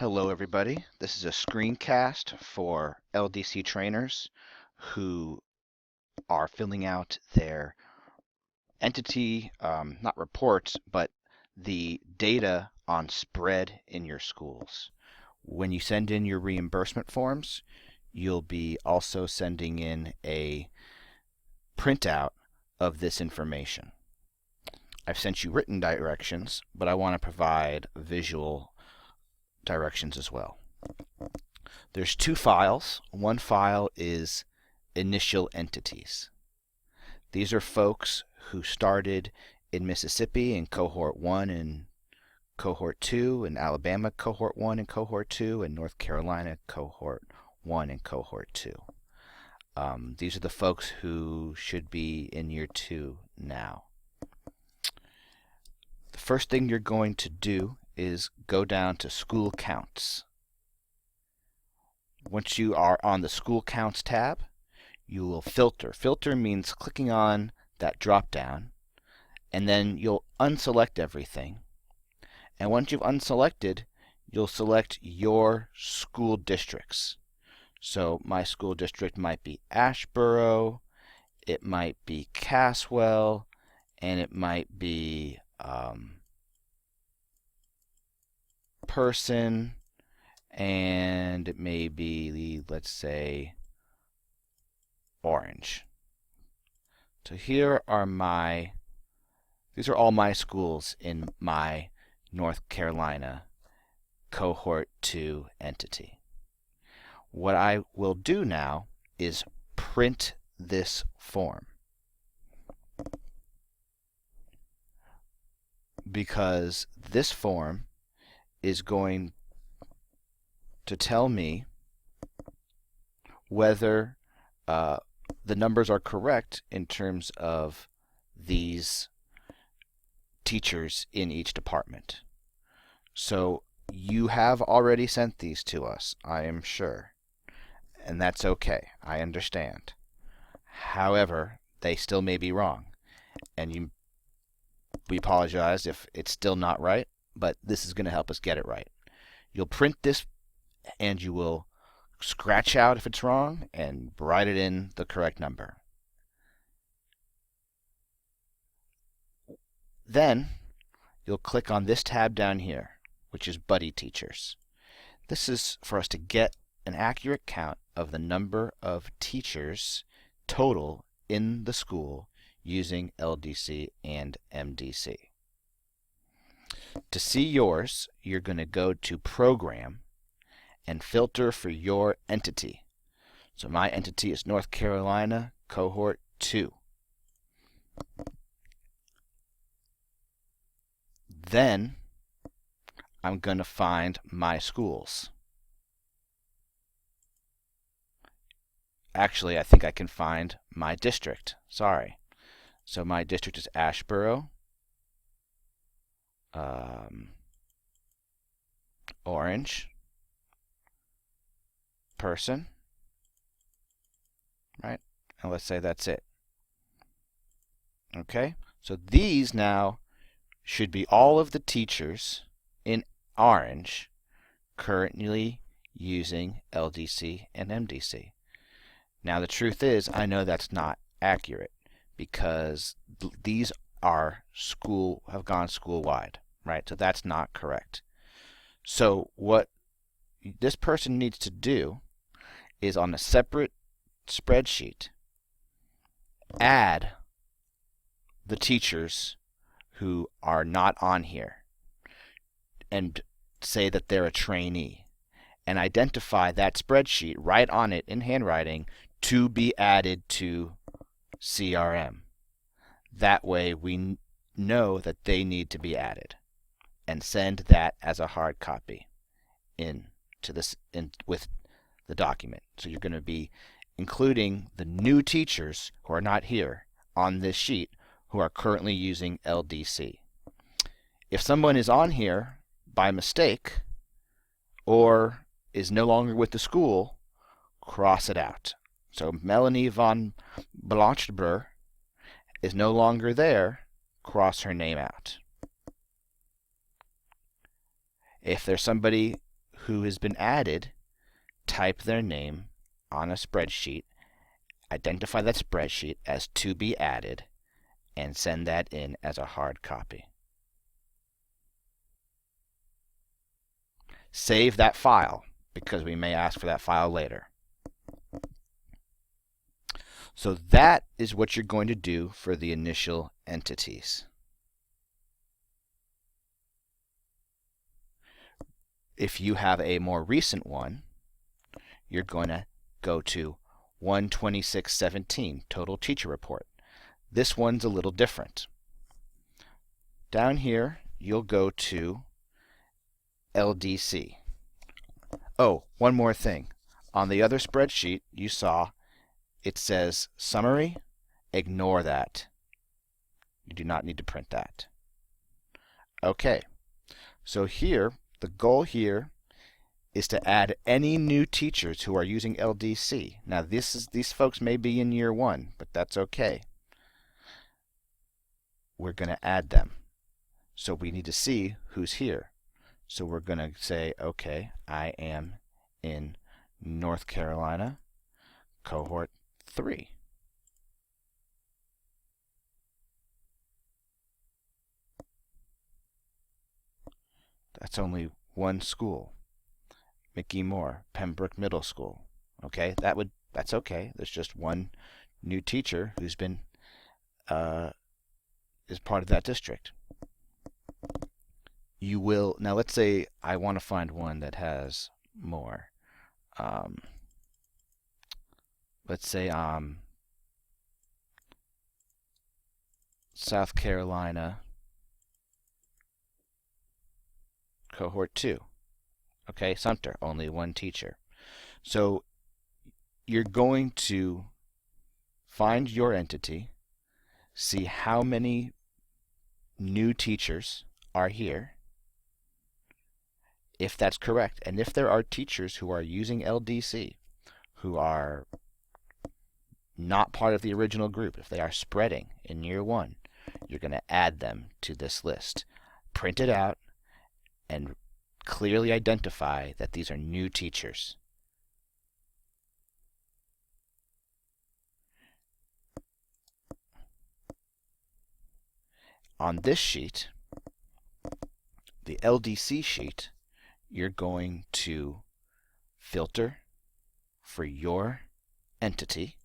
Hello, everybody. This is a screencast for LDC trainers who are filling out their entity, not reports, but the data on spread in your schools. When you send in your reimbursement forms, you'll be also sending in a printout of this information. I've sent you written directions, but I want to provide visual directions as well. There's two files. One file is initial entities. These are folks who started in Mississippi in Cohort 1 and Cohort 2, in Alabama Cohort 1 and Cohort 2, and North Carolina Cohort 1 and Cohort 2. These are the folks who should be in Year 2 now. The first thing you're going to do is go down to School Counts. Once you are on the School Counts tab, you will filter. Filter means clicking on that drop down, and then you'll unselect everything. And once you've unselected, you'll select your school districts. So my school district might be Ashboro, it might be Caswell, and it might be Person, and it may be, let's say, Orange. So here are these are all my schools in my North Carolina Cohort 2 entity. What I will do now is print this form, because this form is going to tell me whether the numbers are correct in terms of these teachers in each department. So you have already sent these to us, I am sure, and that's okay. I understand. However, they still may be wrong, and we apologize if it's still not right, but this is going to help us get it right. You'll print this, and you will scratch out if it's wrong and write it in the correct number. Then you'll click on this tab down here, which is Buddy Teachers. This is for us to get an accurate count of the number of teachers total in the school using LDC and MDC. To see yours, you're going to go to Program and filter for your entity. So my entity is North Carolina Cohort 2. Then I'm going to find my schools. Actually, I think I can find my district. Sorry. So my district is Ashboro, Orange, Person, right? And let's say that's it. Okay? So these now should be all of the teachers in Orange currently using LDC and MDC. Now the truth is, I know that's not accurate because these are have gone school-wide, right? So that's not correct. So what this person needs to do is, on a separate spreadsheet, add the teachers who are not on here and say that they're a trainee, and identify that spreadsheet, write on it in handwriting, to be added to CRM. That way we know that they need to be added, and send that as a hard copy with the document. So you're going to be including the new teachers who are not here on this sheet who are currently using LDC. If someone is on here by mistake or is no longer with the school, cross it out. So Melanie von Blanchber is no longer there, cross her name out. If there's somebody who has been added, type their name on a spreadsheet, identify that spreadsheet as to be added, and send that in as a hard copy. Save that file, because we may ask for that file later. So that is what you're going to do for the initial entities. If you have a more recent one, you're going to go to 12617, Total Teacher Report. This one's a little different. Down here, you'll go to LDC. Oh, one more thing. On the other spreadsheet, you saw it says Summary. Ignore that. You do not need to print that. Okay, so here, the goal here is to add any new teachers who are using LDC. Now, these folks may be in year 1, but that's okay. We're going to add them. So we need to see who's here. So we're going to say, okay, I am in North Carolina, cohort 3. That's only one school. Mickey Moore, Pembroke Middle School. Okay, that's okay. There's just one new teacher who's been is part of that district. You will now. Let's say I want to find one that has more. Let's say South Carolina, cohort 2. Okay, Sumter, only one teacher. So you're going to find your entity, see how many new teachers are here, if that's correct, and if there are teachers who are using LDC, who are not part of the original group, if they are spreading in year 1, you're going to add them to this list. Print it out and clearly identify that these are new teachers. On this sheet, the LDC sheet, you're going to filter for your entity.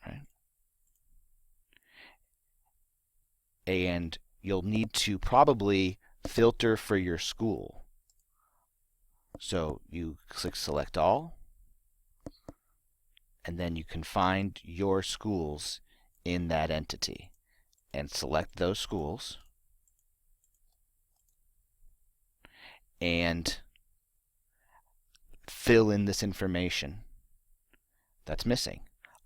Right? And you'll need to probably filter for your school. So you click Select All, and then you can find your schools in that entity and select those schools and fill in this information that's missing.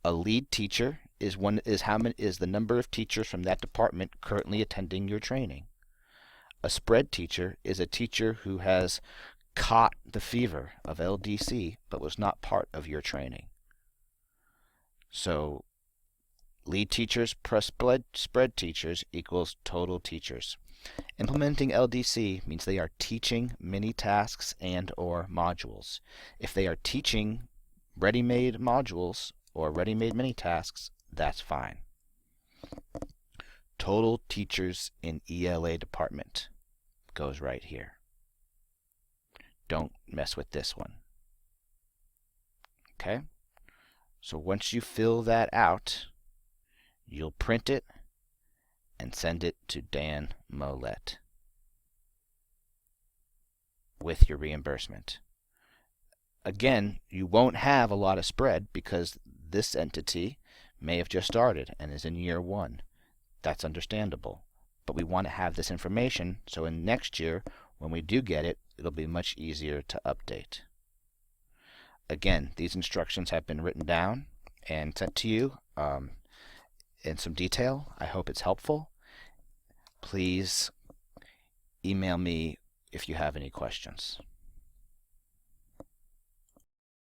A lead teacher is the number of teachers from that department currently attending your training. A spread teacher is a teacher who has caught the fever of LDC but was not part of your training. So lead teachers plus spread teachers equals total teachers. Implementing LDC means they are teaching mini tasks and or modules. If they are teaching ready-made modules or ready-made mini tasks, that's fine. Total teachers in ELA department goes right here. Don't mess with this one. Okay? So once you fill that out, you'll print it and send it to Dan Mollett with your reimbursement. Again, you won't have a lot of spread because this entity may have just started and is in year 1. That's understandable. But we want to have this information so in next year, when we do get it, it'll be much easier to update. Again, these instructions have been written down and sent to you in some detail. I hope it's helpful. Please email me if you have any questions.